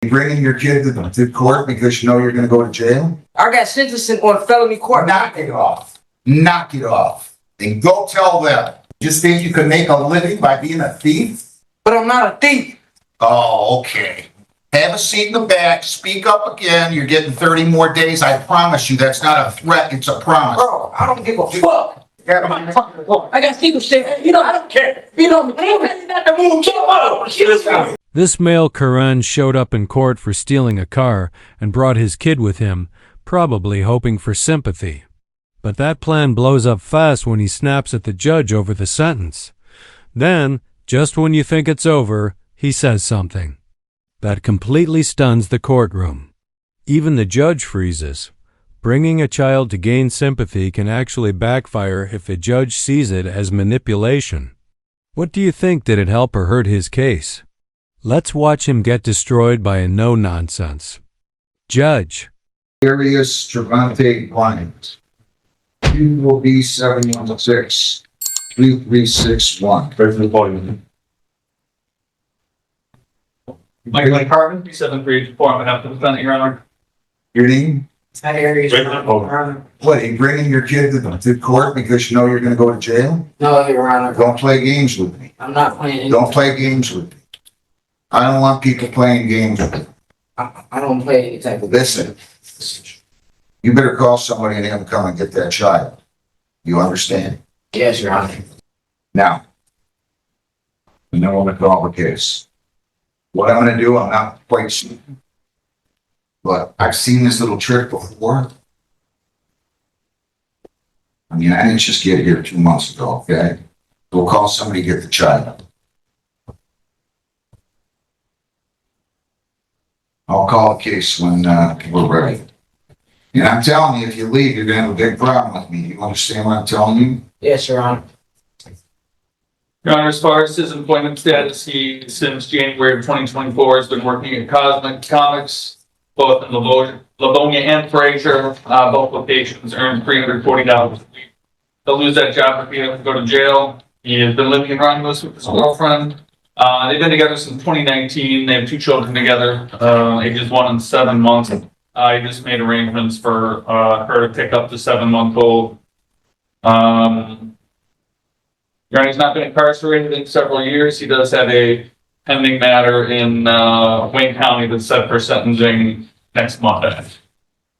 You bringing your kid to court because you know you're going to go to jail? I got sentenced on felony court. Knock it off. Knock it off. And go tell them. Just think you can make a living by being a thief? But I'm not a thief. Oh, okay. Have a seat in the back. Speak up again. You're getting 30 more days. I promise you that's not a threat. It's a promise. Bro, I don't give a fuck. I got people saying, you know, I don't care. You know, This male Karen showed up in court for stealing a car and brought his kid with him, probably hoping for sympathy. But that plan blows up fast when he snaps at the judge over the sentence. Then, just when you think it's over, he says something that completely stuns the courtroom. Even the judge freezes. Bringing a child to gain sympathy can actually backfire if the judge sees it as manipulation. What do you think? Did it help or hurt his case? Let's watch him get destroyed by a no-nonsense judge. Arius Travante Bryant. You will be 716 3361. Michael Carmen, 7384, on behalf of the defendant, Your Honor. Your name? That area's What, are you bringing your kid to court because you know you're going to go to jail? No, Your Honor. Don't play games with me. I'm not playing. Don't play games with me. I don't want people playing games with me. I don't play any type of. Listen, you better call somebody and have them come and get that child. You understand? Yes, Your Honor. Now, and then we'll call the case. What I'm going to do, I'm not quite sure. But I've seen this little trick before. I mean, I didn't just get here 2 months ago, okay? We'll call somebody to get the child. I'll call a case when we're ready. And I'm telling you, if you leave, you're gonna have a big problem with me. You understand what I'm telling you? Yes, Your Honor. Your Honor, as far as his employment status, he, since January of 2024, has been working at Cosmic Comics, both in Livonia and Fraser. Both locations earned $340 a week. He'll lose that job if he has to go to jail. He has been living in Romulus with his girlfriend. They've been together since 2019. They have 2 children together, ages 1 and 7 months. I just made arrangements for her to pick up the 7-month-old. Your Honor, he's not been incarcerated in several years. He does have a pending matter in Wayne County that's set for sentencing next Monday.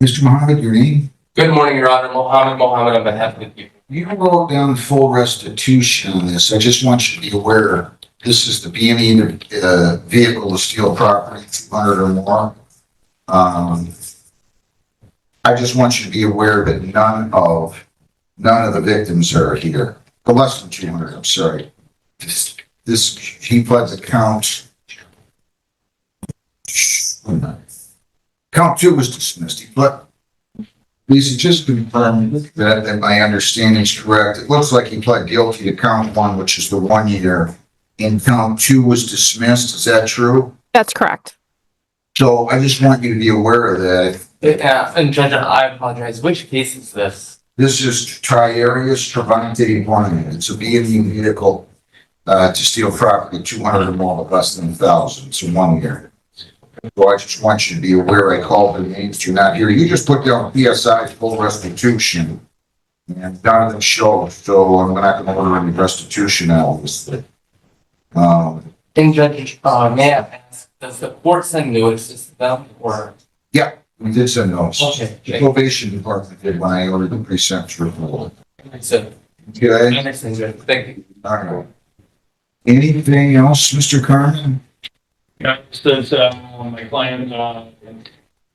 Mr. Mohammed, your name? Good morning, Your Honor. Mohammed on behalf of the people. You wrote down full restitution on this. I just want you to be aware, this is the B&E vehicle to steal property, 200 or more. I just want you to be aware that none of the victims are here. Or less than 200, I'm sorry. This he pled the count. Count 2 was dismissed. He pled. Please just confirm that my understanding is correct. It looks like he pled guilty to count 1, which is the 1 year, and count 2 was dismissed. Is that true? That's correct. So I just want you to be aware of that. And Judge, I apologize. Which case is this? This is Triarius Travante Bryant. It's a B&E vehicle to steal property, 200 or more, but less than 1,000. It's a 1 year. So I just want you to be aware. I called the names. You're not here. You just put down PSI full restitution, and none of them show. So I'm not going to order any restitution out of this thing. And Judge, may I ask, does the court send notices to them or? Yeah, we did send notes. Okay. The probation department did when I ordered the pre-sentence report. So, Okay. I understand, Judge. Thank you. All right. Anything else, Mr. Carmen? Yeah, since my client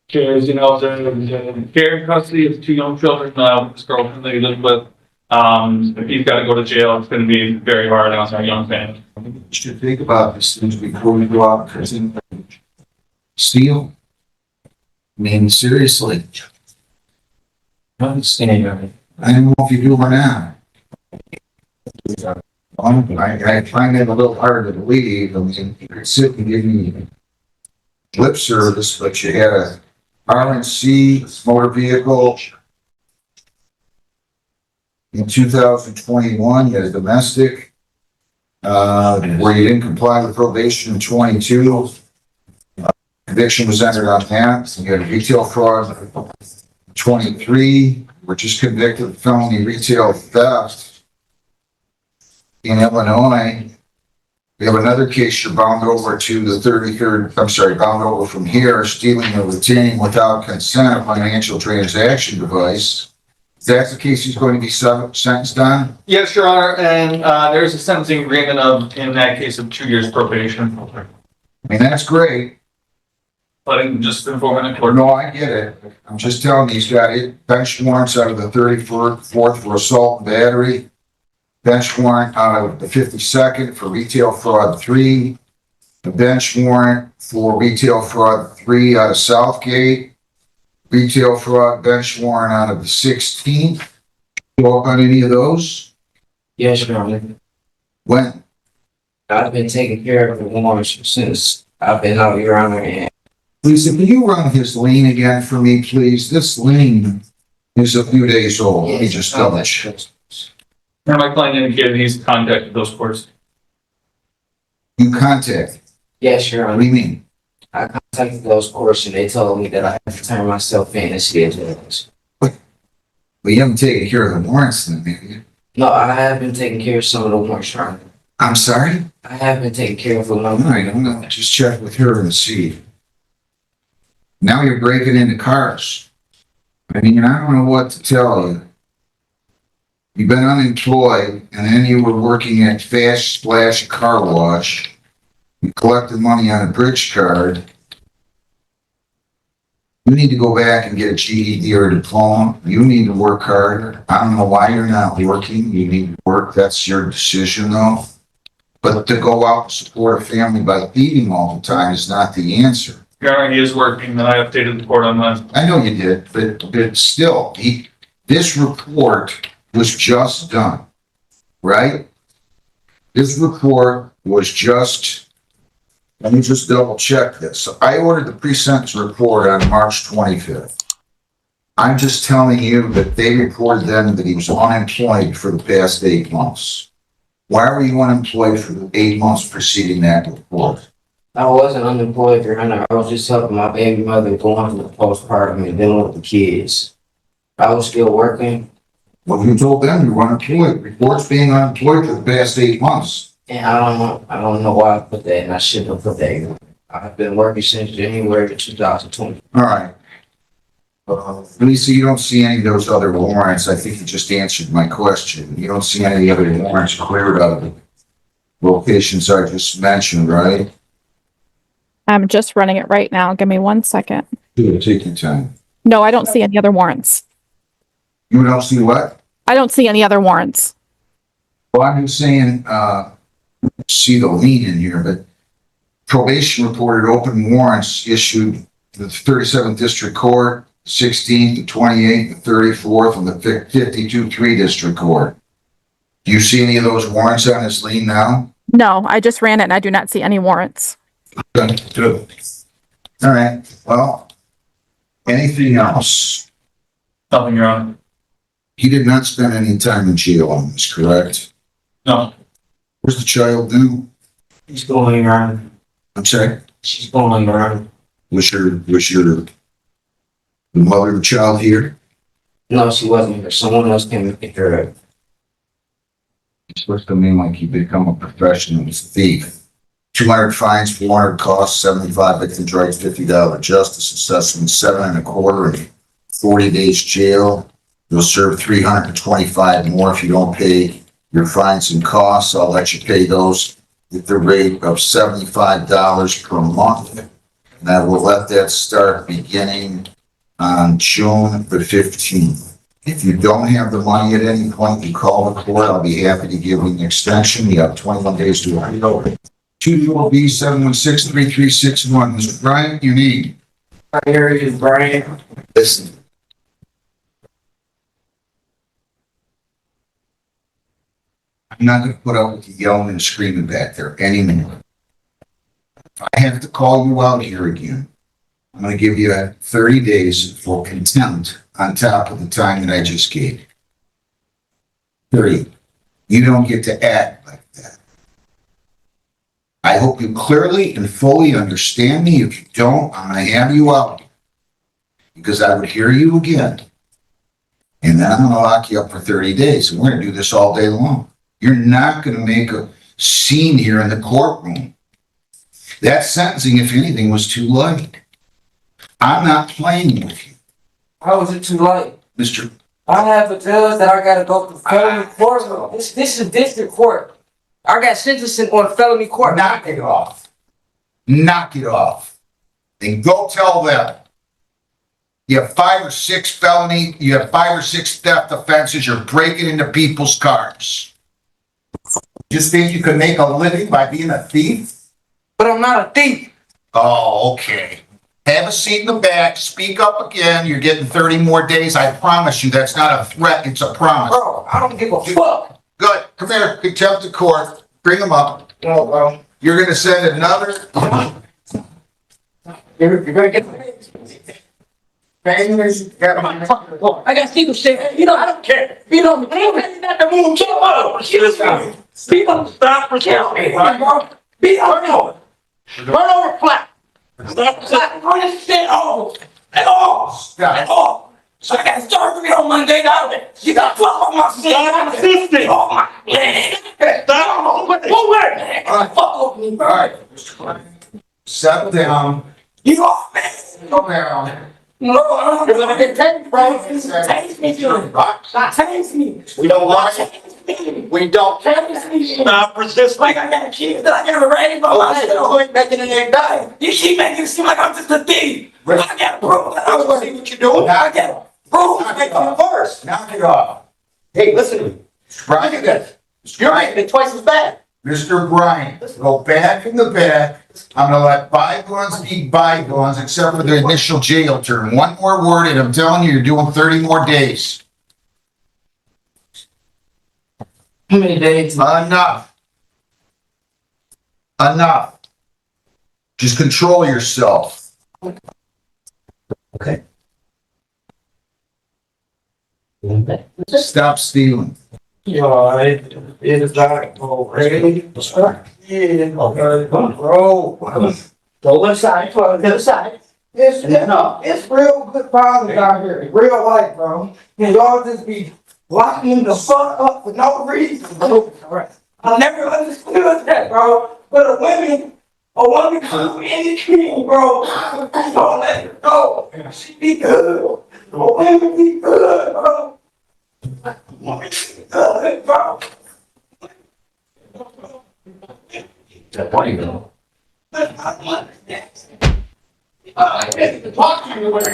shares, the care and custody of 2 young children, his girlfriend that he lives with. If he's got to go to jail, it's going to be very hard on our young family. You should think about these things before we go out and steal. I mean, seriously. I understand. I don't know if you do or not. I find it a little hard to believe. I mean, you could sit and give me lip service, but you had a RNC motor vehicle in 2021. You had a domestic where you didn't comply with probation in 22. Conviction was entered on that. You had retail fraud, 23, were just convicted of felony retail theft in Illinois. We have another case you're bound over to the 33rd, bound over from here, stealing or retaining without consent a financial transaction device. Is that the case he's going to be sentenced on? Yes, Your Honor, and there's a sentencing agreement in that case of 2 years probation. I mean, that's great. Letting just inform the court. No, I get it. I'm just telling you, he's got it. Bench warrants out of the 34th for assault and battery. Bench warrant out of the 52nd for retail fraud 3. The bench warrant for retail fraud 3 out of Southgate. Retail fraud bench warrant out of the 16th. Go up on any of those? Yes, Your Honor. When? I've been taking care of the warrants since I've been out, Your Honor, and Lisa, can you run his lien again for me, please? This lien is a few days old. Let me just double check. And my client indicated he's contacted those courts. You contact. yes, Your What do Honor. you mean? I contacted those courts and they told me that I have to turn myself in and see it. Well, you haven't taken care of the warrants then, have you? No, I have been taking care of some of the warrants, Your Honor. I'm sorry? I have been taking care of them. All right, I'm gonna just check with her and see. Now you're breaking into cars. I mean, I don't know what to tell you. You've been unemployed, and then you were working at Fast Splash Car Wash. You collected money on a bridge card. You need to go back and get a GED or a diploma. You need to work harder. I don't know why you're not working. You need to work. That's your decision, though. But to go out and support a family by feeding all the time is not the answer. Your Honor, he is working, and I updated the court on that. I know you did, but still, this report was just done, right? This report was just, let me just double check this. I ordered the pre-sentence report on March 25th. I'm just telling you that they reported then that he was unemployed for the past 8 months. Why were you unemployed for the 8 months preceding that report? I wasn't unemployed, Your Honor. I was just helping my baby mother going through the postpartum and dealing with the kids. I was still working, Well, you told them you were unemployed. Reports being unemployed for the past 8 months. and I don't know why I put that, and I shouldn't have put that. Your Honor. I've been working since January of 2020. All right. Lisa, you don't see any of those other warrants. I think you just answered my question. You don't see any of the other warrants cleared out of the locations I just mentioned, right? I'm just running it right now. Give me 1 second. Take your time. No, I don't see any other warrants. You don't see what? I don't see any other warrants. Well, I'm just saying, see the lien in here, but probation reported open warrants issued to the 37th District Court, 16th, the 28th, the 34th, and the 52-3 District Court. Do you see any of those warrants on this lien now? No, I just ran it and I do not see any warrants. Good. All right, well, anything else? Nothing, Your Honor. He did not spend any time in jail on this, correct? No. Where's the child now? She's going, Your Honor. I'm sorry? She's going, Your Honor. Was your the mother of the child here? No, she wasn't here. Someone else came and picked her up. You're supposed to mean like you become a professional thief. 200 fines, 400 costs, 75 victims' rights, $50 justice assessment, 7 1/4, and 40 days jail. You'll serve 325 more if you don't pay your fines and costs. I'll let you pay those at the rate of $75 per month. And I will let that start beginning on June the 15th. If you don't have the money at any point, you call the court. I'll be happy to give you an extension. You have 21 days to write it over. 212B7163361. Mr. Bryant, you need. My area is Brian. Listen. I'm not gonna put up with you yelling and screaming back there anymore. If I have to call you out here again, I'm gonna give you 30 days for contempt on top of the time that I just gave you. 30. You don't get to act like that. I hope you clearly and fully understand me. If you don't, I'm gonna have you out. Because I would hear you again. And then I'm gonna lock you up for 30 days, and we're gonna do this all day long. You're not gonna make a scene here in the courtroom. That sentencing, if anything, was too light. I'm not playing with you, How is it too late? Mr. I have a judge that I gotta go to felony court. This is district court. I got sentencing on felony court. Knock it off. Knock it off. And go tell them. You have 5 or 6 you have 5 or 6 theft offenses, you're breaking into people's cars. Just think you can make a living by being a thief? But I'm not a thief. Oh, okay. Have a seat in the back, speak up again, you're getting 30 more days, I promise you, that's not a threat, it's a promise. Bro, I don't give a fuck. Good, come here, contempt of court, bring him up. No, bro. You're gonna send another. You're gonna get Well, I got people saying, I don't care. Ain't not the room, get up. People stop for me, bro. Be over. Run over flat. Stop, run this shit over. Let go. Let go. So I got surgery on Monday, now. You got to fuck on my shit. I'm assisting. Oh my man. Stop. Go away. Fuck off me, bro. All right, settle down. You off, man. Go down. No, you're gonna get taken, bro. Taste me, dude. Taste me. We don't want it. We don't. Taste me. Stop resisting. Like I got kids that I never raised by myself. Quit making it die. You keep making it seem like I'm just a thief. I gotta prove that I want to see what you're doing. I gotta prove Knock that it off. first. Knock it off. Hey, listen to me. Look at this. You're making it twice as bad. Mr. Bryant, go back in the back. I'm gonna let bygones be bygones, except for the initial jail term. One more word, and I'm telling you, you're doing 30 more days. How many days? Enough. Enough. Just control yourself. Okay. Stop stealing. It is like already. Yeah, bro. Go inside, go to the other side. It's real good fathers out here, in real life, bro. And y'all just be locking the fuck up for no reason, bro. I never understood that, bro. But a woman come anything, bro. Don't let her go. She be good. A woman be good, bro. A woman be good, bro. But I want that. Talk to you when I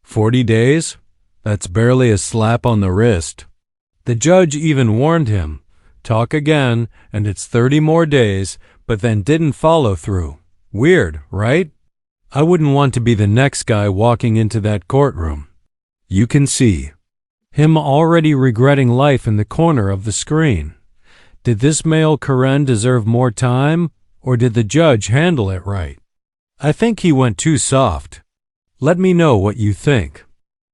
40 days? That's barely a slap on the wrist. The judge even warned him, talk again, and it's 30 more days, but then didn't follow through. Weird, right? I wouldn't want to be the next guy walking into that courtroom. You can see him already regretting life in the corner of the screen. Did this male Karen deserve more time, or did the judge handle it right? I think he went too soft. Let me know what you think.